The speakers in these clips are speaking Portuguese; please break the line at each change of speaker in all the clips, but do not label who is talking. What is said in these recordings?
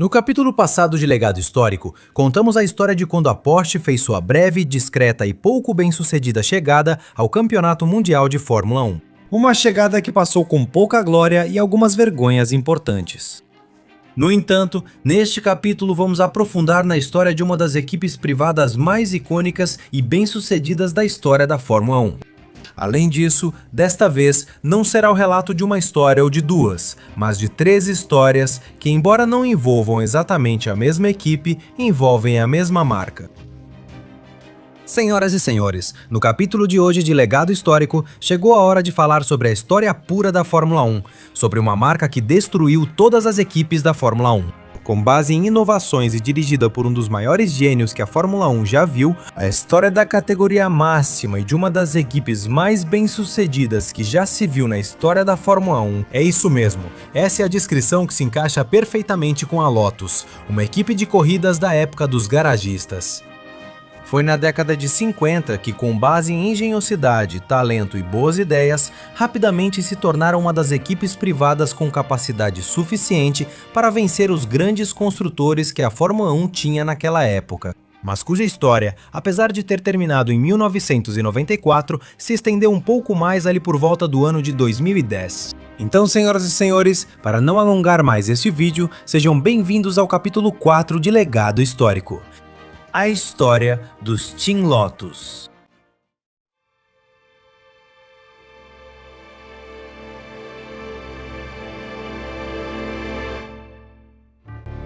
No capítulo passado de Legado Histórico, contamos a história de quando a Porsche fez sua breve, discreta e pouco bem-sucedida chegada ao Campeonato Mundial de Fórmula 1. Uma chegada que passou com pouca glória e algumas vergonhas importantes. No entanto, neste capítulo vamos aprofundar na história de uma das equipes privadas mais icônicas e bem-sucedidas da história da Fórmula 1. Além disso, desta vez não será o relato de uma história ou de duas, mas de 3 histórias que, embora não envolvam exatamente a mesma equipe, envolvem a mesma marca. Senhoras e senhores, no capítulo de hoje de Legado Histórico, chegou a hora de falar sobre a história pura da Fórmula 1, sobre uma marca que destruiu todas as equipes da Fórmula 1. Com base em inovações e dirigida por um dos maiores gênios que a Fórmula 1 já viu, a história da categoria máxima e de uma das equipes mais bem-sucedidas que já se viu na história da Fórmula 1 é isso mesmo. Essa é a descrição que se encaixa perfeitamente com a Lotus, uma equipe de corridas da época dos garagistas. Foi na década de 50 que, com base em engenhosidade, talento e boas ideias, rapidamente se tornaram uma das equipes privadas com capacidade suficiente para vencer os grandes construtores que a Fórmula 1 tinha naquela época, mas cuja história, apesar de ter terminado em 1994, se estendeu um pouco mais ali por volta do ano de 2010. Então, senhoras e senhores, para não alongar mais este vídeo, sejam bem-vindos ao capítulo 4 de Legado Histórico. A história dos Team Lotus.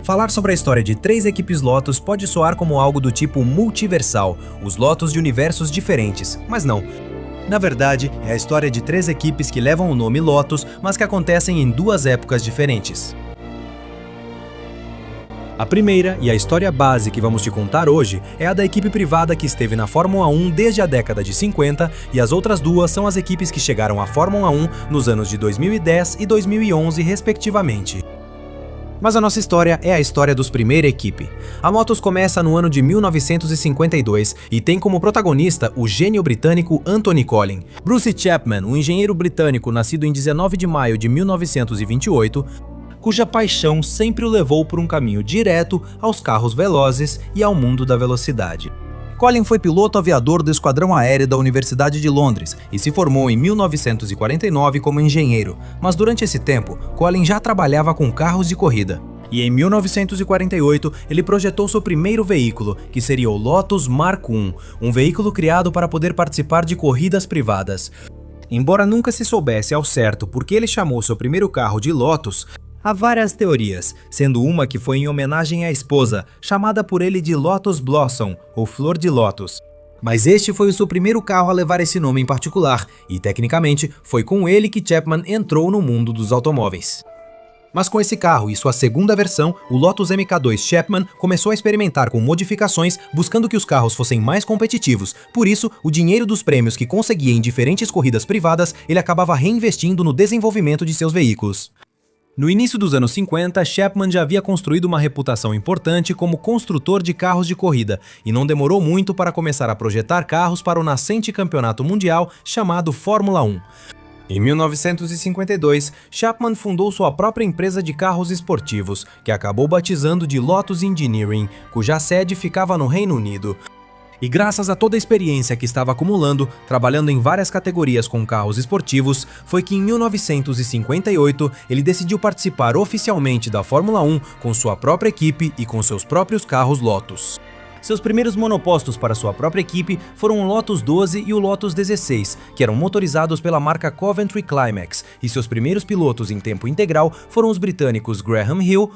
Falar sobre a história de 3 equipes Lotus pode soar como algo do tipo multiversal, os Lotus de universos diferentes, mas não. Na verdade, é a história de 3 equipes que levam o nome Lotus, mas que acontecem em 2 épocas diferentes. A primeira, e a história base que vamos te contar hoje, é a da equipe privada que esteve na Fórmula 1 desde a década de 50, e as outras 2 são as equipes que chegaram à Fórmula 1 nos anos de 2010 e 2011, respectivamente. Mas a nossa história é a história dos primeira equipe. A Lotus começa no ano de 1952 e tem como protagonista o gênio britânico Anthony Collin. Bruce Chapman, um engenheiro britânico nascido em 19 de maio de 1928, cuja paixão sempre o levou por um caminho direto aos carros velozes e ao mundo da velocidade. Collin foi piloto aviador do Esquadrão Aéreo da Universidade de Londres e se formou em 1949 como engenheiro, mas durante esse tempo, Collin já trabalhava com carros de corrida. E em 1948, ele projetou seu primeiro veículo, que seria o Lotus Mark I, um veículo criado para poder participar de corridas privadas. Embora nunca se soubesse ao certo por que ele chamou seu primeiro carro de Lotus, há várias teorias, sendo uma que foi em homenagem à esposa, chamada por ele de Lotus Blossom, ou Flor de Lótus. Mas este foi o seu primeiro carro a levar esse nome em particular, e tecnicamente foi com ele que Chapman entrou no mundo dos automóveis. Mas com esse carro e sua segunda versão, o Lotus MK2 Chapman começou a experimentar com modificações, buscando que os carros fossem mais competitivos. Por isso, o dinheiro dos prêmios que conseguia em diferentes corridas privadas, ele acabava reinvestindo no desenvolvimento de seus veículos. No início dos anos 50, Chapman já havia construído uma reputação importante como construtor de carros de corrida, e não demorou muito para começar a projetar carros para o nascente campeonato mundial chamado Fórmula 1. Em 1952, Chapman fundou sua própria empresa de carros esportivos, que acabou batizando de Lotus Engineering, cuja sede ficava no Reino Unido. E graças a toda a experiência que estava acumulando, trabalhando em várias categorias com carros esportivos, foi que em 1958 ele decidiu participar oficialmente da Fórmula 1 com sua própria equipe e com seus próprios carros Lotus. Seus primeiros monopostos para sua própria equipe foram o Lotus 12 e o Lotus 16, que eram motorizados pela marca Coventry Climax, e seus primeiros pilotos em tempo integral foram os britânicos Graham Hill.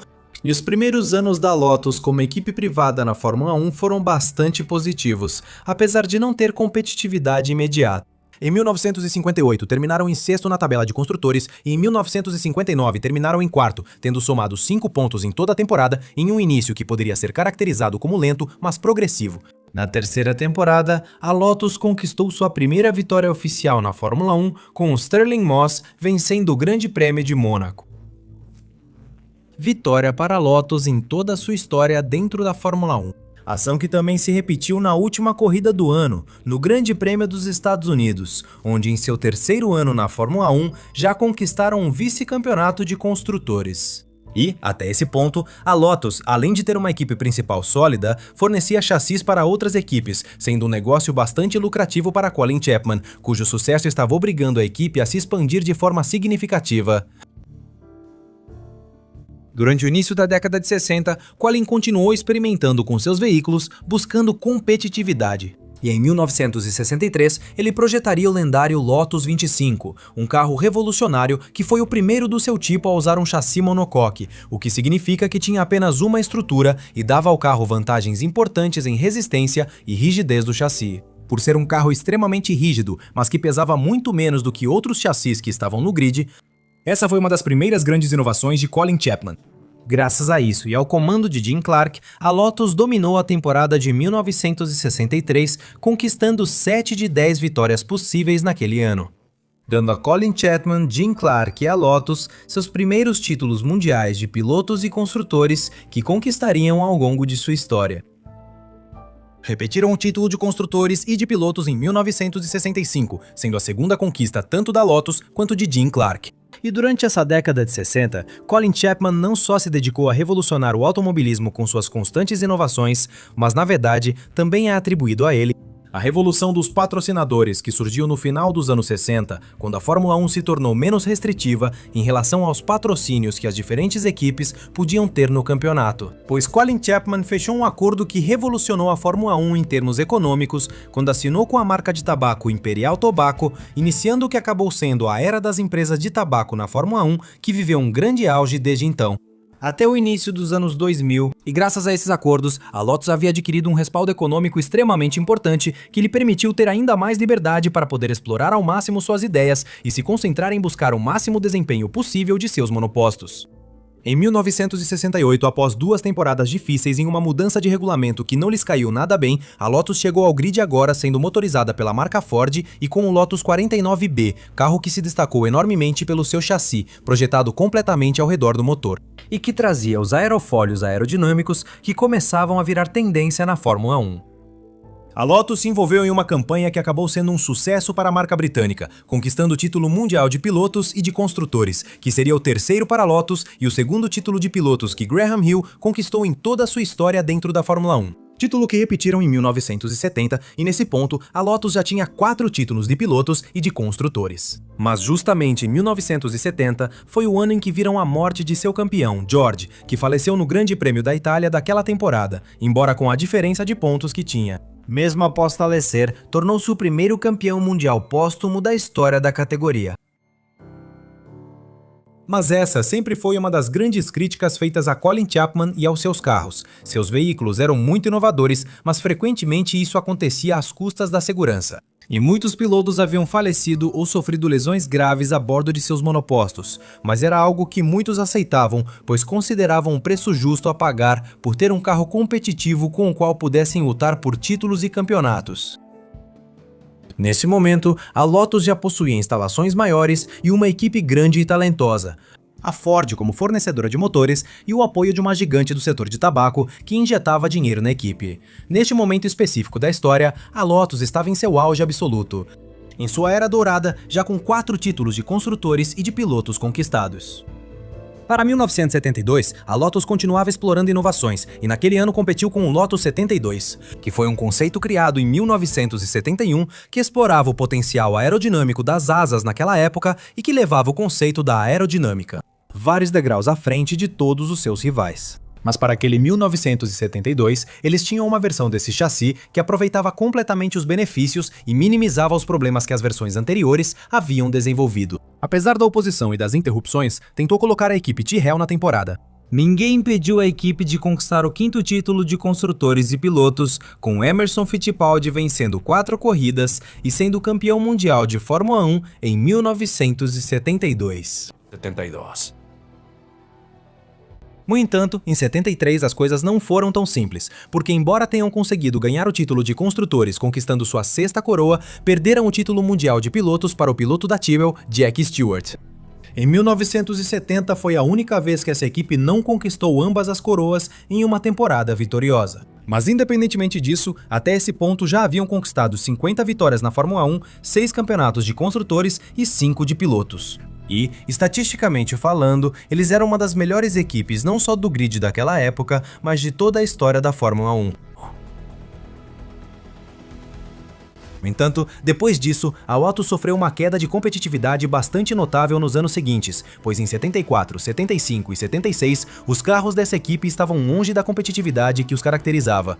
E os primeiros anos da Lotus como equipe privada na Fórmula 1 foram bastante positivos, apesar de não ter competitividade imediata. Em 1958 terminaram em 6º na tabela de construtores e em 1959 terminaram em 4º, tendo somado 5 pontos em toda a temporada em um início que poderia ser caracterizado como lento, mas progressivo. Na terceira temporada, a Lotus conquistou sua primeira vitória oficial na Fórmula 1 com o Stirling Moss vencendo o Grande Prêmio de Mônaco. Vitória para a Lotus em toda a sua história dentro da Fórmula 1. Ação que também se repetiu na última corrida do ano, no Grande Prêmio dos Estados Unidos, onde em seu terceiro ano na Fórmula 1 já conquistaram um vice-campeonato de construtores. E, até esse ponto, a Lotus, além de ter uma equipe principal sólida, fornecia chassis para outras equipes, sendo um negócio bastante lucrativo para Colin Chapman, cujo sucesso estava obrigando a equipe a se expandir de forma significativa. Durante o início da década de 60, Colin continuou experimentando com seus veículos, buscando competitividade. E em 1963, ele projetaria o lendário Lotus 25, um carro revolucionário que foi o primeiro do seu tipo a usar um chassi monocoque, o que significa que tinha apenas uma estrutura e dava ao carro vantagens importantes em resistência e rigidez do chassi. Por ser um carro extremamente rígido, mas que pesava muito menos do que outros chassis que estavam no grid, essa foi uma das primeiras grandes inovações de Colin Chapman. Graças a isso e ao comando de Jim Clark, a Lotus dominou a temporada de 1963, conquistando 7 de 10 vitórias possíveis naquele ano, dando a Colin Chapman, Jim Clark e a Lotus seus primeiros títulos mundiais de pilotos e construtores que conquistariam ao longo de sua história. Repetiram o título de construtores e de pilotos em 1965, sendo a segunda conquista tanto da Lotus quanto de Jim Clark. E durante essa década de 60, Colin Chapman não só se dedicou a revolucionar o automobilismo com suas constantes inovações, mas na verdade também é atribuído a ele a revolução dos patrocinadores que surgiu no final dos anos 60, quando a Fórmula 1 se tornou menos restritiva em relação aos patrocínios que as diferentes equipes podiam ter no campeonato. Pois Colin Chapman fechou um acordo que revolucionou a Fórmula 1 em termos econômicos quando assinou com a marca de tabaco Imperial Tobacco, iniciando o que acabou sendo a era das empresas de tabaco na Fórmula 1, que viveu um grande auge desde então. Até o início dos anos 2000, e graças a esses acordos, a Lotus havia adquirido um respaldo econômico extremamente importante que lhe permitiu ter ainda mais liberdade para poder explorar ao máximo suas ideias e se concentrar em buscar o máximo desempenho possível de seus monopostos. Em 1968, após 2 temporadas difíceis em uma mudança de regulamento que não lhes caiu nada bem, a Lotus chegou ao grid agora sendo motorizada pela marca Ford e com o Lotus 49B, carro que se destacou enormemente pelo seu chassi, projetado completamente ao redor do motor, e que trazia os aerofólios aerodinâmicos que começavam a virar tendência na Fórmula 1. A Lotus se envolveu em uma campanha que acabou sendo um sucesso para a marca britânica, conquistando o título mundial de pilotos e de construtores, que seria o terceiro para a Lotus e o segundo título de pilotos que Graham Hill conquistou em toda a sua história dentro da Fórmula 1. Título que repetiram em 1970, e nesse ponto a Lotus já tinha 4 títulos de pilotos e de construtores. Mas justamente em 1970 foi o ano em que viram a morte de seu campeão, George, que faleceu no Grande Prêmio da Itália daquela temporada, embora com a diferença de pontos que tinha. Mesmo após falecer, tornou-se o primeiro campeão mundial póstumo da história da categoria. Mas essa sempre foi uma das grandes críticas feitas a Colin Chapman e aos seus carros. Seus veículos eram muito inovadores, mas frequentemente isso acontecia às custas da segurança. E muitos pilotos haviam falecido ou sofrido lesões graves a bordo de seus monopostos, mas era algo que muitos aceitavam, pois consideravam um preço justo a pagar por ter um carro competitivo com o qual pudessem lutar por títulos e campeonatos. Nesse momento, a Lotus já possuía instalações maiores e uma equipe grande e talentosa. A Ford como fornecedora de motores e o apoio de uma gigante do setor de tabaco que injetava dinheiro na equipe. Neste momento específico da história, a Lotus estava em seu auge absoluto, em sua era dourada, já com 4 títulos de construtores e de pilotos conquistados. Para 1972, a Lotus continuava explorando inovações e naquele ano competiu com o Lotus 72, que foi um conceito criado em 1971 que explorava o potencial aerodinâmico das asas naquela época e que levava o conceito da aerodinâmica vários degraus à frente de todos os seus rivais. Mas para aquele 1972, eles tinham uma versão desse chassi que aproveitava completamente os benefícios e minimizava os problemas que as versões anteriores haviam desenvolvido. Apesar da oposição e das interrupções, tentou colocar a equipe Tyrrell na temporada. Ninguém impediu a equipe de conquistar o 5º título de construtores e pilotos, com Emerson Fittipaldi vencendo 4 corridas e sendo campeão mundial de Fórmula 1 em 1972. No entanto, em 73 as coisas não foram tão simples, porque embora tenham conseguido ganhar o título de construtores conquistando sua 6ª coroa, perderam o título mundial de pilotos para o piloto da Tyrrell, Jack Stewart. Em 1970 foi a única vez que essa equipe não conquistou ambas as coroas em uma temporada vitoriosa. Mas independentemente disso, até esse ponto já haviam conquistado 50 vitórias na Fórmula 1, 6 campeonatos de construtores e 5 de pilotos. E, estatisticamente falando, eles eram uma das melhores equipes não só do grid daquela época, mas de toda a história da Fórmula 1. No entanto, depois disso, a Lotus sofreu uma queda de competitividade bastante notável nos anos seguintes, pois em 74, 75 e 76, os carros dessa equipe estavam longe da competitividade que os caracterizava.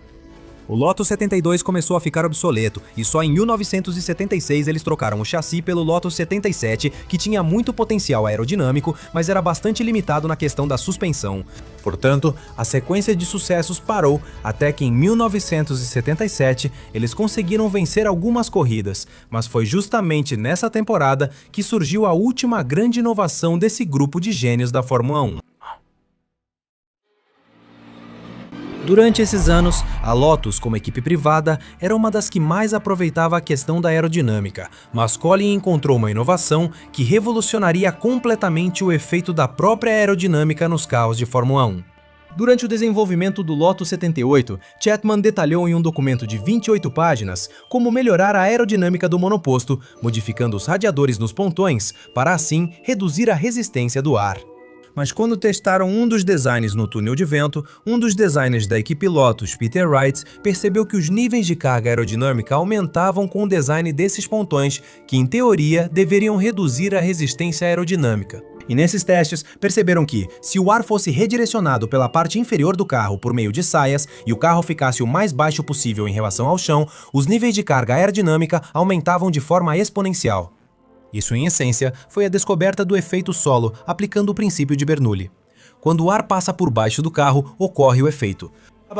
O Lotus 72 começou a ficar obsoleto, e só em 1976 eles trocaram o chassi pelo Lotus 77, que tinha muito potencial aerodinâmico, mas era bastante limitado na questão da suspensão. Portanto, a sequência de sucessos parou, até que em 1977 eles conseguiram vencer algumas corridas, mas foi justamente nessa temporada que surgiu a última grande inovação desse grupo de gênios da Fórmula 1. Durante esses anos, a Lotus, como equipe privada, era uma das que mais aproveitava a questão da aerodinâmica, mas Colin encontrou uma inovação que revolucionaria completamente o efeito da própria aerodinâmica nos carros de Fórmula 1. Durante o desenvolvimento do Lotus 78, Chapman detalhou em um documento de 28 páginas como melhorar a aerodinâmica do monoposto, modificando os radiadores nos pontões, para assim reduzir a resistência do ar. Mas quando testaram um dos designs no túnel de vento, um dos designers da equipe Lotus, Peter Wright, percebeu que os níveis de carga aerodinâmica aumentavam com o design desses pontões, que em teoria deveriam reduzir a resistência aerodinâmica. E nesses testes, perceberam que, se o ar fosse redirecionado pela parte inferior do carro por meio de saias e o carro ficasse o mais baixo possível em relação ao chão, os níveis de carga aerodinâmica aumentavam de forma exponencial. Isso, em essência, foi a descoberta do efeito solo, aplicando o princípio de Bernoulli. Quando o ar passa por baixo do carro, ocorre o efeito.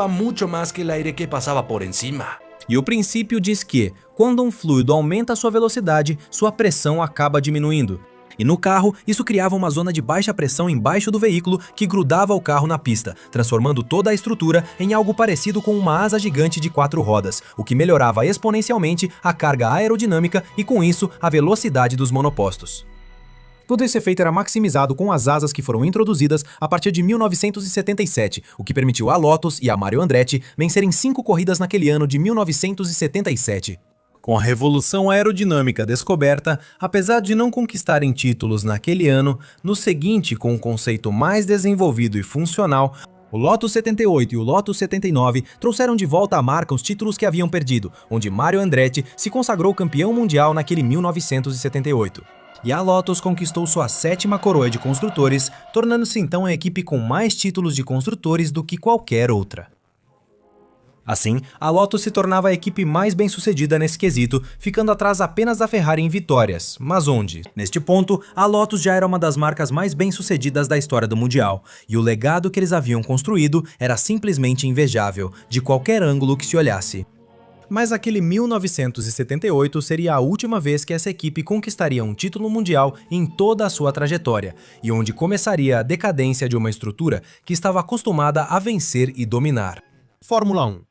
Muito mais que o aire que passava por cima.
E o princípio diz que, quando um fluido aumenta sua velocidade, sua pressão acaba diminuindo. E no carro, isso criava uma zona de baixa pressão embaixo do veículo que grudava o carro na pista, transformando toda a estrutura em algo parecido com uma asa gigante de 4 rodas, o que melhorava exponencialmente a carga aerodinâmica e, com isso, a velocidade dos monopostos. Todo esse efeito era maximizado com as asas que foram introduzidas a partir de 1977, o que permitiu a Lotus e a Mario Andretti vencerem 5 corridas naquele ano de 1977. Com a revolução aerodinâmica descoberta, apesar de não conquistarem títulos naquele ano, no seguinte, com um conceito mais desenvolvido e funcional, o Lotus 78 e o Lotus 79 trouxeram de volta à marca os títulos que haviam perdido, onde Mario Andretti se consagrou campeão mundial naquele 1978. E a Lotus conquistou sua 7ª coroa de construtores, tornando-se então a equipe com mais títulos de construtores do que qualquer outra. Assim, a Lotus se tornava a equipe mais bem-sucedida nesse quesito, ficando atrás apenas da Ferrari em vitórias, mas onde? Neste ponto, a Lotus já era uma das marcas mais bem-sucedidas da história do Mundial, e o legado que eles haviam construído era simplesmente invejável, de qualquer ângulo que se olhasse. Mas aquele 1978 seria a última vez que essa equipe conquistaria um título mundial em toda a sua trajetória, e onde começaria a decadência de uma estrutura que estava acostumada a vencer e dominar. Fórmula 1.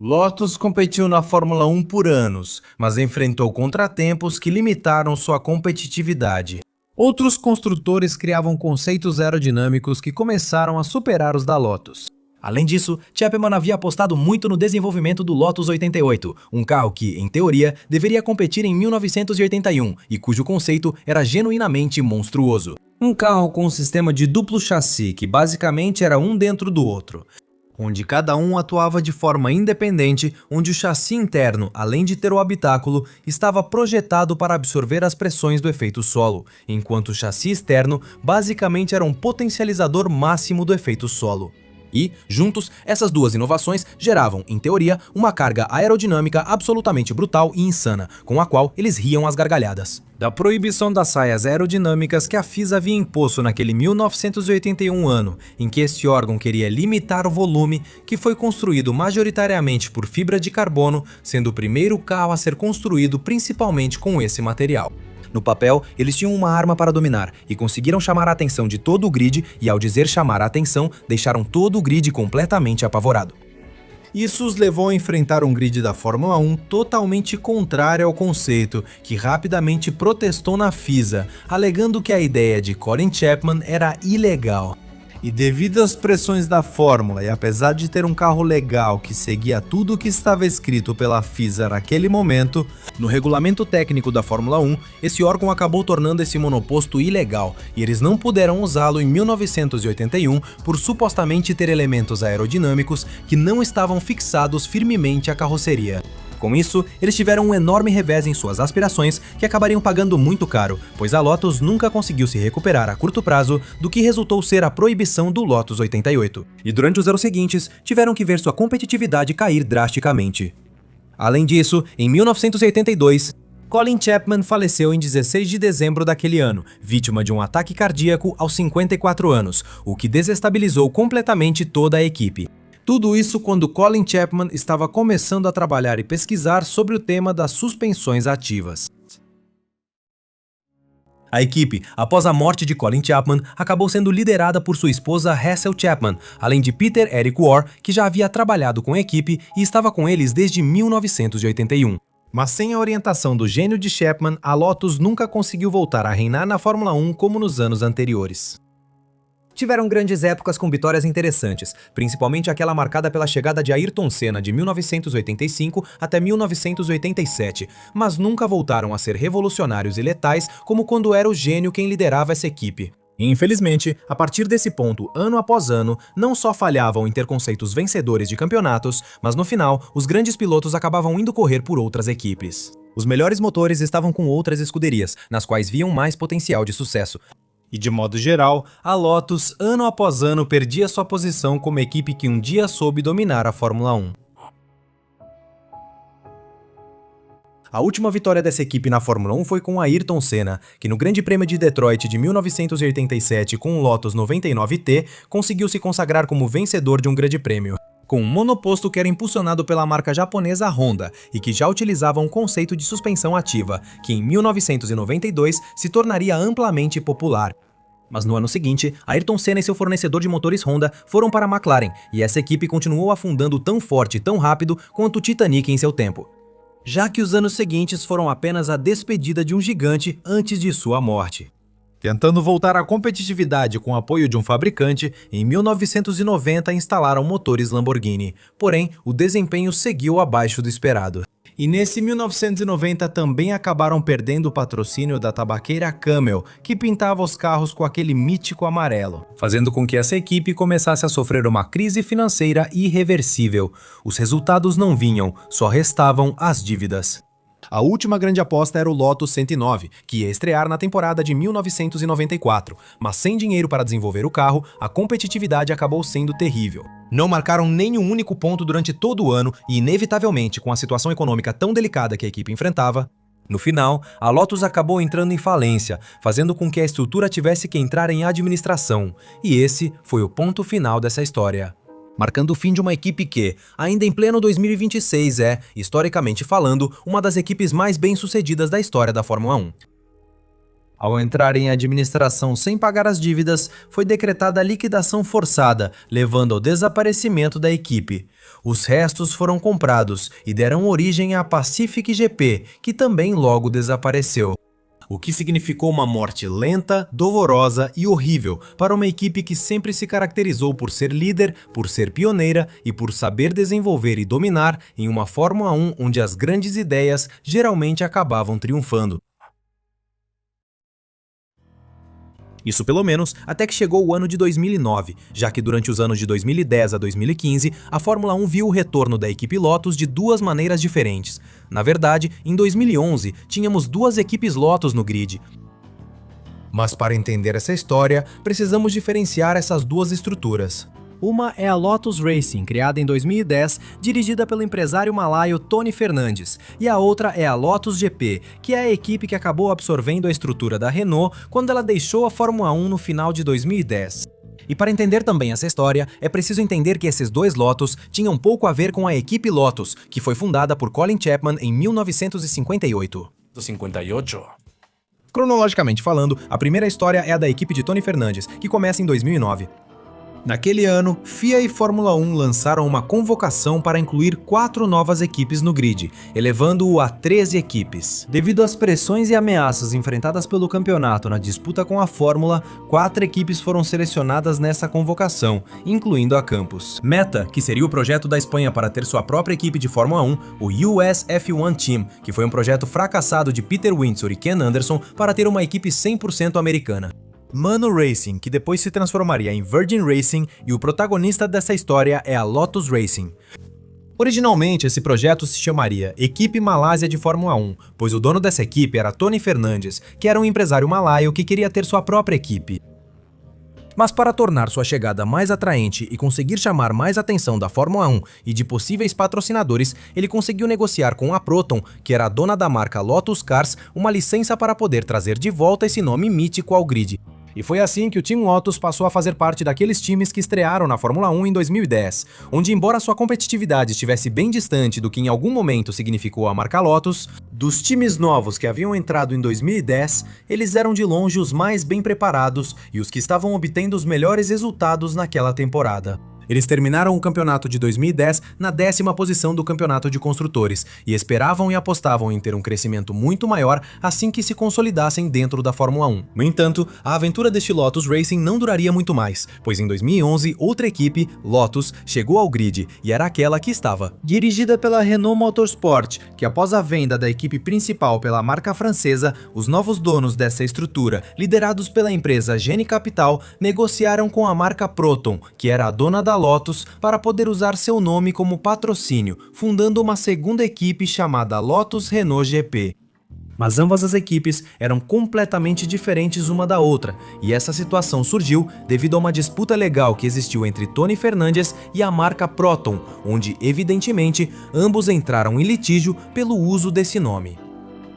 Lotus competiu na Fórmula 1 por anos, mas enfrentou contratempos que limitaram sua competitividade. Outros construtores criavam conceitos aerodinâmicos que começaram a superar os da Lotus. Além disso, Chapman havia apostado muito no desenvolvimento do Lotus 88, um carro que, em teoria, deveria competir em 1981 e cujo conceito era genuinamente monstruoso. Um carro com um sistema de duplo chassi que basicamente era um dentro do outro, onde cada um atuava de forma independente, onde o chassi interno, além de ter o habitáculo, estava projetado para absorver as pressões do efeito solo, enquanto o chassi externo basicamente era um potencializador máximo do efeito solo. E, juntos, essas duas inovações geravam, em teoria, uma carga aerodinâmica absolutamente brutal e insana, com a qual eles riam às gargalhadas. Da proibição das saias aerodinâmicas que a FIA havia imposto naquele 1981 ano, em que esse órgão queria limitar o volume, que foi construído majoritariamente por fibra de carbono, sendo o primeiro carro a ser construído principalmente com esse material. No papel, eles tinham uma arma para dominar e conseguiram chamar a atenção de todo o grid e, ao dizer chamar a atenção, deixaram todo o grid completamente apavorado. Isso os levou a enfrentar um grid da Fórmula 1 totalmente contrário ao conceito, que rapidamente protestou na FISA, alegando que a ideia de Colin Chapman era ilegal. E devido às pressões da Fórmula e apesar de ter um carro legal que seguia tudo o que estava escrito pela FISA naquele momento, no regulamento técnico da Fórmula 1, esse órgão acabou tornando esse monoposto ilegal e eles não puderam usá-lo em 1981 por supostamente ter elementos aerodinâmicos que não estavam fixados firmemente à carroceria. Com isso, eles tiveram um enorme revés em suas aspirações que acabariam pagando muito caro, pois a Lotus nunca conseguiu se recuperar a curto prazo do que resultou ser a proibição do Lotus 88. E durante os anos seguintes, tiveram que ver sua competitividade cair drasticamente. Além disso, em 1982, Colin Chapman faleceu em 16 de dezembro daquele ano, vítima de um ataque cardíaco aos 54 anos, o que desestabilizou completamente toda a equipe. Tudo isso quando Colin Chapman estava começando a trabalhar e pesquisar sobre o tema das suspensões ativas. A equipe, após a morte de Colin Chapman, acabou sendo liderada por sua esposa Hassel Chapman, além de Peter Eric Warr, que já havia trabalhado com a equipe e estava com eles desde 1981. Mas sem a orientação do gênio de Chapman, a Lotus nunca conseguiu voltar a reinar na Fórmula 1 como nos anos anteriores. Tiveram grandes épocas com vitórias interessantes, principalmente aquela marcada pela chegada de Ayrton Senna de 1985 até 1987, mas nunca voltaram a ser revolucionários e letais como quando era o gênio quem liderava essa equipe. E, infelizmente, a partir desse ponto, ano após ano, não só falhavam em ter conceitos vencedores de campeonatos, mas no final, os grandes pilotos acabavam indo correr por outras equipes. Os melhores motores estavam com outras escuderias, nas quais viam mais potencial de sucesso. E de modo geral, a Lotus, ano após ano, perdia sua posição como equipe que um dia soube dominar a Fórmula 1. A última vitória dessa equipe na Fórmula 1 foi com Ayrton Senna, que no Grande Prêmio de Detroit de 1987 com o Lotus 99T, conseguiu se consagrar como vencedor de um grande prêmio, com um monoposto que era impulsionado pela marca japonesa Honda e que já utilizava um conceito de suspensão ativa, que em 1992 se tornaria amplamente popular. Mas no ano seguinte, Ayrton Senna e seu fornecedor de motores Honda foram para a McLaren, e essa equipe continuou afundando tão forte e tão rápido quanto o Titanic em seu tempo, já que os anos seguintes foram apenas a despedida de um gigante antes de sua morte. Tentando voltar à competitividade com o apoio de um fabricante, em 1990 instalaram motores Lamborghini, porém o desempenho seguiu abaixo do esperado. E nesse 1990 também acabaram perdendo o patrocínio da tabaqueira Camel, que pintava os carros com aquele mítico amarelo, fazendo com que essa equipe começasse a sofrer uma crise financeira irreversível. Os resultados não vinham, só restavam as dívidas. A última grande aposta era o Lotus 109, que ia estrear na temporada de 1994, mas sem dinheiro para desenvolver o carro, a competitividade acabou sendo terrível. Não marcaram nenhum único ponto durante todo o ano e, inevitavelmente, com a situação econômica tão delicada que a equipe enfrentava, no final, a Lotus acabou entrando em falência, fazendo com que a estrutura tivesse que entrar em administração, e esse foi o ponto final dessa história, marcando o fim de uma equipe que, ainda em pleno 2026, é, historicamente falando, uma das equipes mais bem-sucedidas da história da Fórmula 1. Ao entrar em administração sem pagar as dívidas, foi decretada a liquidação forçada, levando ao desaparecimento da equipe. Os restos foram comprados e deram origem à Pacific GP, que também logo desapareceu. O que significou uma morte lenta, dolorosa e horrível para uma equipe que sempre se caracterizou por ser líder, por ser pioneira e por saber desenvolver e dominar em uma Fórmula 1 onde as grandes ideias geralmente acabavam triunfando. Isso pelo menos até que chegou o ano de 2009, já que durante os anos de 2010 a 2015, a Fórmula 1 viu o retorno da equipe Lotus de duas maneiras diferentes. Na verdade, em 2011, tínhamos duas equipes Lotus no grid. Mas para entender essa história, precisamos diferenciar essas duas estruturas. Uma é a Lotus Racing, criada em 2010, dirigida pelo empresário malaio Tony Fernandes, e a outra é a Lotus GP, que é a equipe que acabou absorvendo a estrutura da Renault quando ela deixou a Fórmula 1 no final de 2010. E para entender também essa história, é preciso entender que esses dois Lotus tinham pouco a ver com a equipe Lotus, que foi fundada por Colin Chapman em 1958.
58.
Cronologicamente falando, a primeira história é a da equipe de Tony Fernandes, que começa em 2009. Naquele ano, FIA e Fórmula 1 lançaram uma convocação para incluir 4 novas equipes no grid, elevando-o a 13 equipes. Devido às pressões e ameaças enfrentadas pelo campeonato na disputa com a Fórmula, 4 equipes foram selecionadas nessa convocação, incluindo a Campos. Meta, que seria o projeto da Espanha para ter sua própria equipe de Fórmula 1, o US F1 Team, que foi um projeto fracassado de Peter Windsor e Ken Anderson para ter uma equipe 100% americana. Mano Racing, que depois se transformaria em Virgin Racing, e o protagonista dessa história é a Lotus Racing. Originalmente, esse projeto se chamaria Equipe Malásia de Fórmula 1, pois o dono dessa equipe era Tony Fernandes, que era um empresário malaio que queria ter sua própria equipe. Mas para tornar sua chegada mais atraente e conseguir chamar mais atenção da Fórmula 1 e de possíveis patrocinadores, ele conseguiu negociar com a Proton, que era a dona da marca Lotus Cars, uma licença para poder trazer de volta esse nome mítico ao grid. E foi assim que o Team Lotus passou a fazer parte daqueles times que estrearam na Fórmula 1 em 2010, onde, embora sua competitividade estivesse bem distante do que em algum momento significou a marca Lotus, dos times novos que haviam entrado em 2010, eles eram de longe os mais bem preparados e os que estavam obtendo os melhores resultados naquela temporada. Eles terminaram o campeonato de 2010 na 10ª posição do campeonato de construtores e esperavam e apostavam em ter um crescimento muito maior assim que se consolidassem dentro da Fórmula 1. No entanto, a aventura deste Lotus Racing não duraria muito mais, pois em 2011 outra equipe, Lotus, chegou ao grid e era aquela que estava dirigida pela Renault Motorsport, que após a venda da equipe principal pela marca francesa, os novos donos dessa estrutura, liderados pela empresa Gene Capital, negociaram com a marca Proton, que era a dona da Lotus, para poder usar seu nome como patrocínio, fundando uma segunda equipe chamada Lotus Renault GP. Mas ambas as equipes eram completamente diferentes uma da outra, e essa situação surgiu devido a uma disputa legal que existiu entre Tony Fernandes e a marca Proton, onde, evidentemente, ambos entraram em litígio pelo uso desse nome.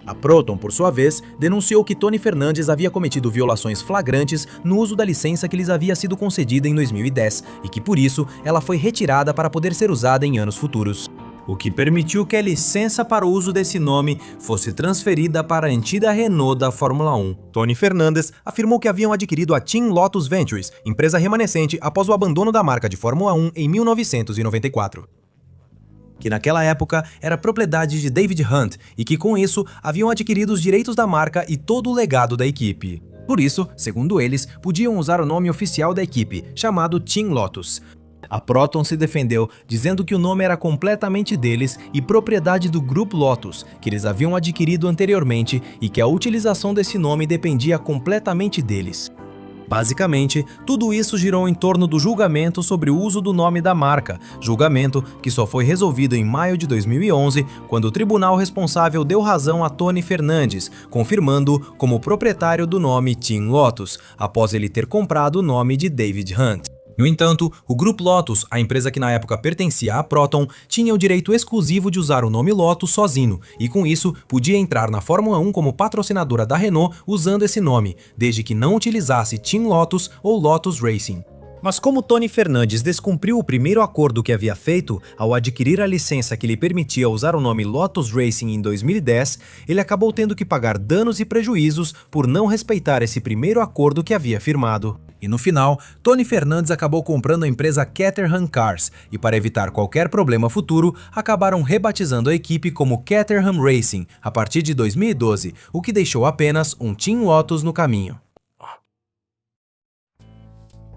A Proton, por sua vez, denunciou que Tony Fernandes havia cometido violações flagrantes no uso da licença que lhes havia sido concedida em 2010 e que, por isso, ela foi retirada para poder ser usada em anos futuros. O que permitiu que a licença para o uso desse nome fosse transferida para a antiga Renault da Fórmula 1. Tony Fernandes afirmou que haviam adquirido a Team Lotus Ventures, empresa remanescente após o abandono da marca de Fórmula 1 em 1994. Que naquela época era propriedade de David Hunt e que com isso haviam adquirido os direitos da marca e todo o legado da equipe. Por isso, segundo eles, podiam usar o nome oficial da equipe, chamado Team Lotus. A Proton se defendeu, dizendo que o nome era completamente deles e propriedade do Grupo Lotus, que eles haviam adquirido anteriormente e que a utilização desse nome dependia completamente deles. Basicamente, tudo isso girou em torno do julgamento sobre o uso do nome da marca, julgamento que só foi resolvido em maio de 2011, quando o tribunal responsável deu razão a Tony Fernandes, confirmando-o como proprietário do nome Team Lotus, após ele ter comprado o nome de David Hunt. No entanto, o Grupo Lotus, a empresa que na época pertencia à Proton, tinha o direito exclusivo de usar o nome Lotus sozinho, e com isso podia entrar na Fórmula 1 como patrocinadora da Renault usando esse nome, desde que não utilizasse Team Lotus ou Lotus Racing. Mas como Tony Fernandes descumpriu o primeiro acordo que havia feito ao adquirir a licença que lhe permitia usar o nome Lotus Racing em 2010, ele acabou tendo que pagar danos e prejuízos por não respeitar esse primeiro acordo que havia firmado. E no final, Tony Fernandes acabou comprando a empresa Caterham Cars e, para evitar qualquer problema futuro, acabaram rebatizando a equipe como Caterham Racing a partir de 2012, o que deixou apenas um Team Lotus no caminho.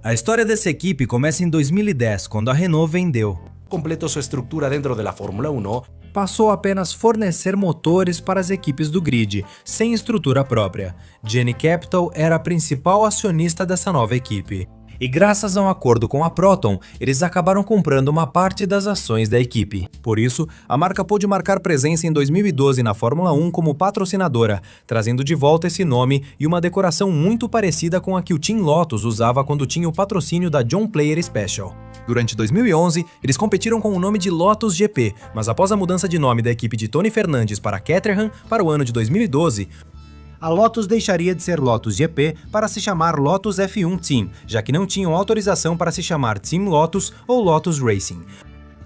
A história dessa equipe começa em 2010, quando a Renault vendeu.
Completo sua estrutura dentro da Fórmula 1.
Passou a apenas fornecer motores para as equipes do grid, sem estrutura própria. Gene Capital era a principal acionista dessa nova equipe. E graças a um acordo com a Proton, eles acabaram comprando uma parte das ações da equipe. Por isso, a marca pôde marcar presença em 2012 na Fórmula 1 como patrocinadora, trazendo de volta esse nome e uma decoração muito parecida com a que o Team Lotus usava quando tinha o patrocínio da John Player Special. Durante 2011, eles competiram com o nome de Lotus GP, mas após a mudança de nome da equipe de Tony Fernandes para Caterham para o ano de 2012, a Lotus deixaria de ser Lotus GP para se chamar Lotus F1 Team, já que não tinham autorização para se chamar Team Lotus ou Lotus Racing.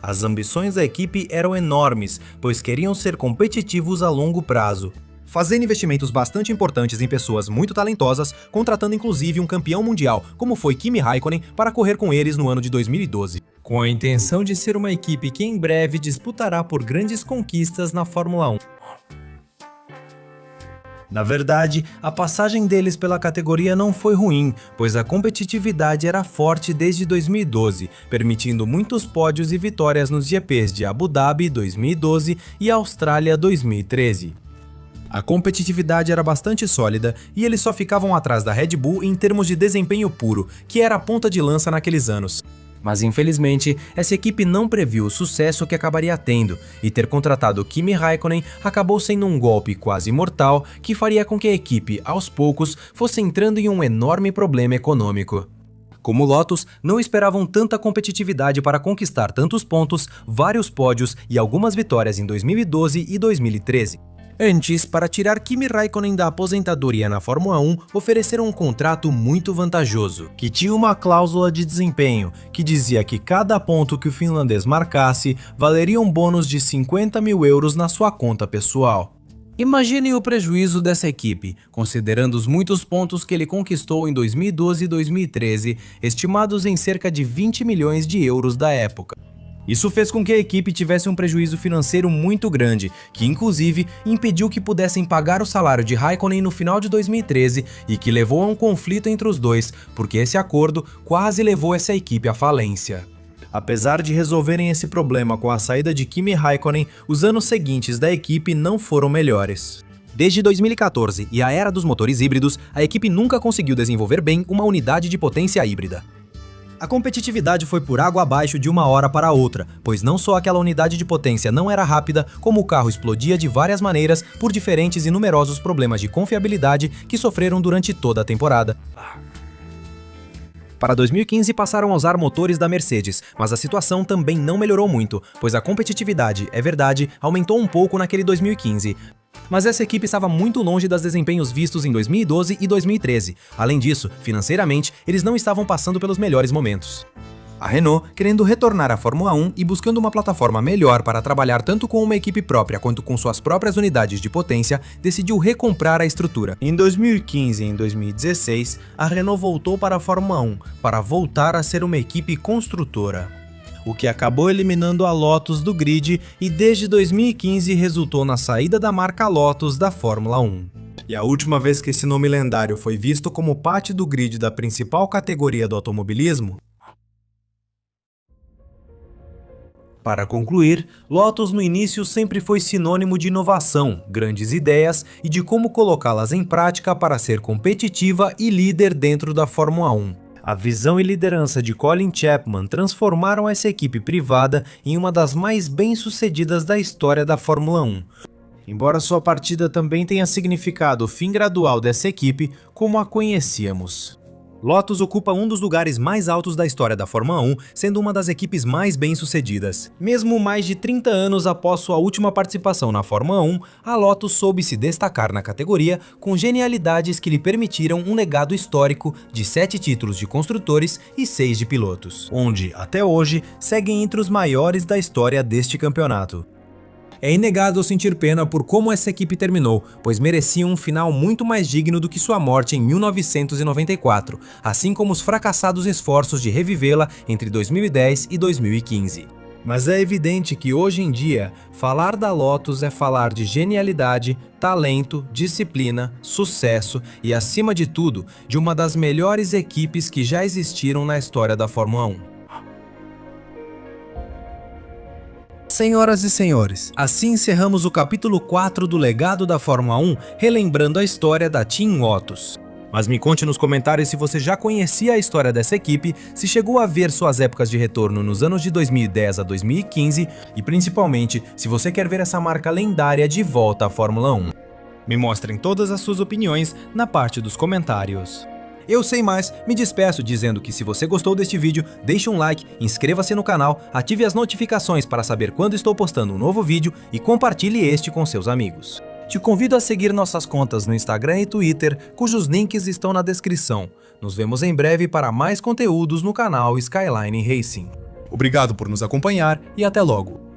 As ambições da equipe eram enormes, pois queriam ser competitivos a longo prazo. fazendo investimentos bastante importantes em pessoas muito talentosas, contratando inclusive um campeão mundial, como foi Kimi Raikkonen, para correr com eles no ano de 2012. Com a intenção de ser uma equipe que em breve disputará por grandes conquistas na Fórmula 1. Na verdade, a passagem deles pela categoria não foi ruim, pois a competitividade era forte desde 2012, permitindo muitos pódios e vitórias nos GPs de Abu Dhabi 2012 e Austrália 2013. A competitividade era bastante sólida e eles só ficavam atrás da Red Bull em termos de desempenho puro, que era a ponta de lança naqueles anos. Mas infelizmente, essa equipe não previu o sucesso que acabaria tendo, e ter contratado Kimi Raikkonen acabou sendo um golpe quase mortal que faria com que a equipe, aos poucos, fosse entrando em um enorme problema econômico. Como Lotus, não esperavam tanta competitividade para conquistar tantos pontos, vários pódios e algumas vitórias em 2012 e 2013. Antes, para tirar Kimi Raikkonen da aposentadoria na Fórmula 1, ofereceram um contrato muito vantajoso, que tinha uma cláusula de desempenho, que dizia que cada ponto que o finlandês marcasse valeria um bônus de 50 mil euros na sua conta pessoal. Imaginem o prejuízo dessa equipe, considerando os muitos pontos que ele conquistou em 2012 e 2013, estimados em cerca de 20 milhões de euros da época. Isso fez com que a equipe tivesse um prejuízo financeiro muito grande, que inclusive impediu que pudessem pagar o salário de Raikkonen no final de 2013 e que levou a um conflito entre os dois, porque esse acordo quase levou essa equipe à falência. Apesar de resolverem esse problema com a saída de Kimi Raikkonen, os anos seguintes da equipe não foram melhores. Desde 2014 e a era dos motores híbridos, a equipe nunca conseguiu desenvolver bem uma unidade de potência híbrida. A competitividade foi por água abaixo de uma hora para outra, pois não só aquela unidade de potência não era rápida, como o carro explodia de várias maneiras por diferentes e numerosos problemas de confiabilidade que sofreram durante toda a temporada. Para 2015 passaram a usar motores da Mercedes, mas a situação também não melhorou muito, pois a competitividade, é verdade, aumentou um pouco naquele 2015. Mas essa equipe estava muito longe dos desempenhos vistos em 2012 e 2013. Além disso, financeiramente, eles não estavam passando pelos melhores momentos. A Renault, querendo retornar à Fórmula 1 e buscando uma plataforma melhor para trabalhar tanto com uma equipe própria quanto com suas próprias unidades de potência, decidiu recomprar a estrutura. Em 2015 e em 2016, a Renault voltou para a Fórmula 1, para voltar a ser uma equipe construtora, o que acabou eliminando a Lotus do grid e desde 2015 resultou na saída da marca Lotus da Fórmula 1. E a última vez que esse nome lendário foi visto como parte do grid da principal categoria do automobilismo? Para concluir, Lotus no início sempre foi sinônimo de inovação, grandes ideias e de como colocá-las em prática para ser competitiva e líder dentro da Fórmula 1. A visão e liderança de Colin Chapman transformaram essa equipe privada em uma das mais bem-sucedidas da história da Fórmula 1. Embora sua partida também tenha significado o fim gradual dessa equipe como a conhecíamos. Lotus ocupa um dos lugares mais altos da história da Fórmula 1, sendo uma das equipes mais bem-sucedidas. Mesmo mais de 30 anos após sua última participação na Fórmula 1, a Lotus soube se destacar na categoria com genialidades que lhe permitiram um legado histórico de 7 títulos de construtores e 6 de pilotos, onde, até hoje, seguem entre os maiores da história deste campeonato. É inegável sentir pena por como essa equipe terminou, pois merecia um final muito mais digno do que sua morte em 1994, assim como os fracassados esforços de revivê-la entre 2010 e 2015. Mas é evidente que hoje em dia, falar da Lotus é falar de genialidade, talento, disciplina, sucesso e, acima de tudo, de uma das melhores equipes que já existiram na história da Fórmula 1. Senhoras e senhores, assim encerramos o capítulo 4 do legado da Fórmula 1, relembrando a história da Team Lotus. Mas me conte nos comentários se você já conhecia a história dessa equipe, se chegou a ver suas épocas de retorno nos anos de 2010 a 2015 e principalmente se você quer ver essa marca lendária de volta à Fórmula 1. Me mostrem todas as suas opiniões na parte dos comentários. Eu sei mais, me despeço dizendo que se você gostou deste vídeo, deixe um like, inscreva-se no canal, ative as notificações para saber quando estou postando um novo vídeo e compartilhe este com seus amigos. Te convido a seguir nossas contas no Instagram e Twitter, cujos links estão na descrição. Nos vemos em breve para mais conteúdos no canal Skyline Racing. Obrigado por nos acompanhar e até logo!